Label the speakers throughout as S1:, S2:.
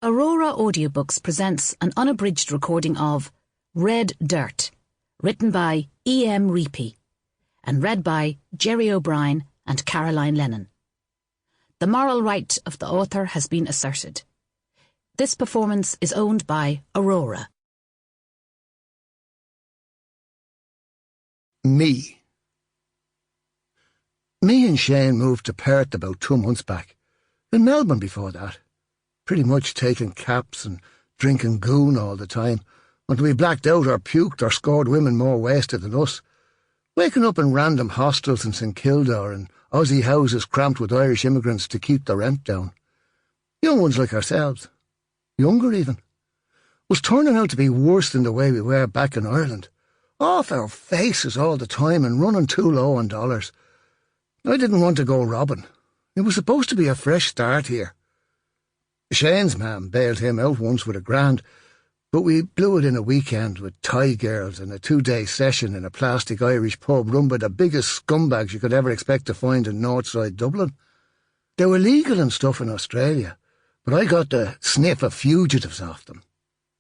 S1: Aurora Audiobooks presents an unabridged recording of Red Dirt, written by E.M. Reapy, and read by Gerry O'Brien and Caroline Lennon. The moral right of the author has been asserted. This performance is owned by Aurora.
S2: Me and Shane moved to Perth about 2 months back. In Melbourne before that. Pretty much taking caps and drinking goon all the time, until we blacked out or puked or scored women more wasted than us. Waking up in random hostels in St Kilda or in Aussie houses cramped with Irish immigrants to keep the rent down. Young ones like ourselves, younger even, was turning out to be worse than the way we were back in Ireland. Off our faces all the time and running too low on dollars. I didn't want to go robbing. It was supposed to be a fresh start here. Shane's mam bailed him out once with $1,000, but we blew it in a weekend with Thai girls and a 2-day session in a plastic Irish pub run by the biggest scumbags you could ever expect to find in Northside Dublin. They were legal and stuff in Australia, but I got the sniff of fugitives off them,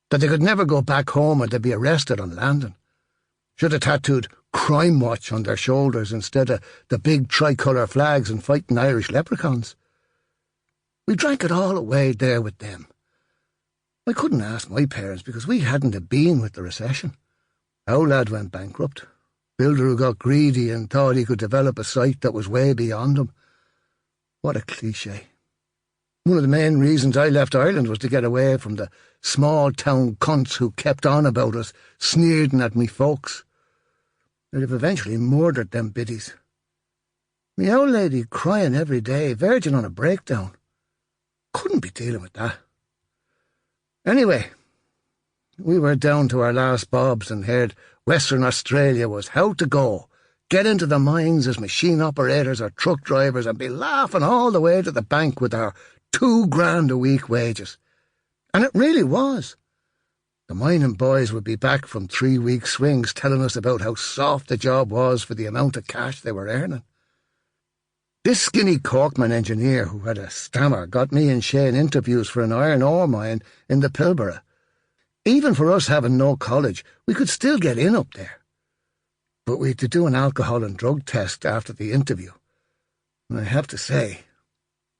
S2: that they could never go back home and they'd be arrested on landing. Should have tattooed Crime Watch on their shoulders instead of the big tricolour flags and fighting Irish leprechauns. We drank it all away there with them. I couldn't ask my parents because we hadn't been with the recession. Our lad went bankrupt. Builder who got greedy and thought he could develop a site that was way beyond him. What a cliché. One of the main reasons I left Ireland was to get away from the small-town cunts who kept on about us, sneering at me folks. They'd have eventually murdered them biddies. Me old lady crying every day, verging on a breakdown. Couldn't be dealing with that. Anyway, we were down to our last bobs and heard Western Australia was how to go. Get into the mines as machine operators or truck drivers and be laughing all the way to the bank with our $2,000 a week wages. And it really was. The mining boys would be back from 3-week swings telling us about how soft the job was for the amount of cash they were earning. This skinny Corkman engineer who had a stammer got me and Shane interviews for an iron ore mine in the Pilbara. Even for us having no college, we could still get in up there. But we had to do an alcohol and drug test after the interview. And I have to say,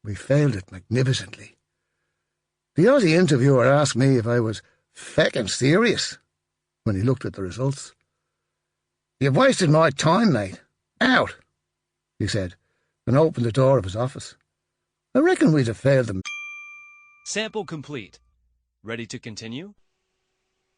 S2: we failed it magnificently. The Aussie interviewer asked me if I was feckin' serious when he looked at the results. "You've wasted my time, mate. Out," he said, and opened the door of his office. I reckon we'd have failed them.
S3: Sample complete. Ready to continue?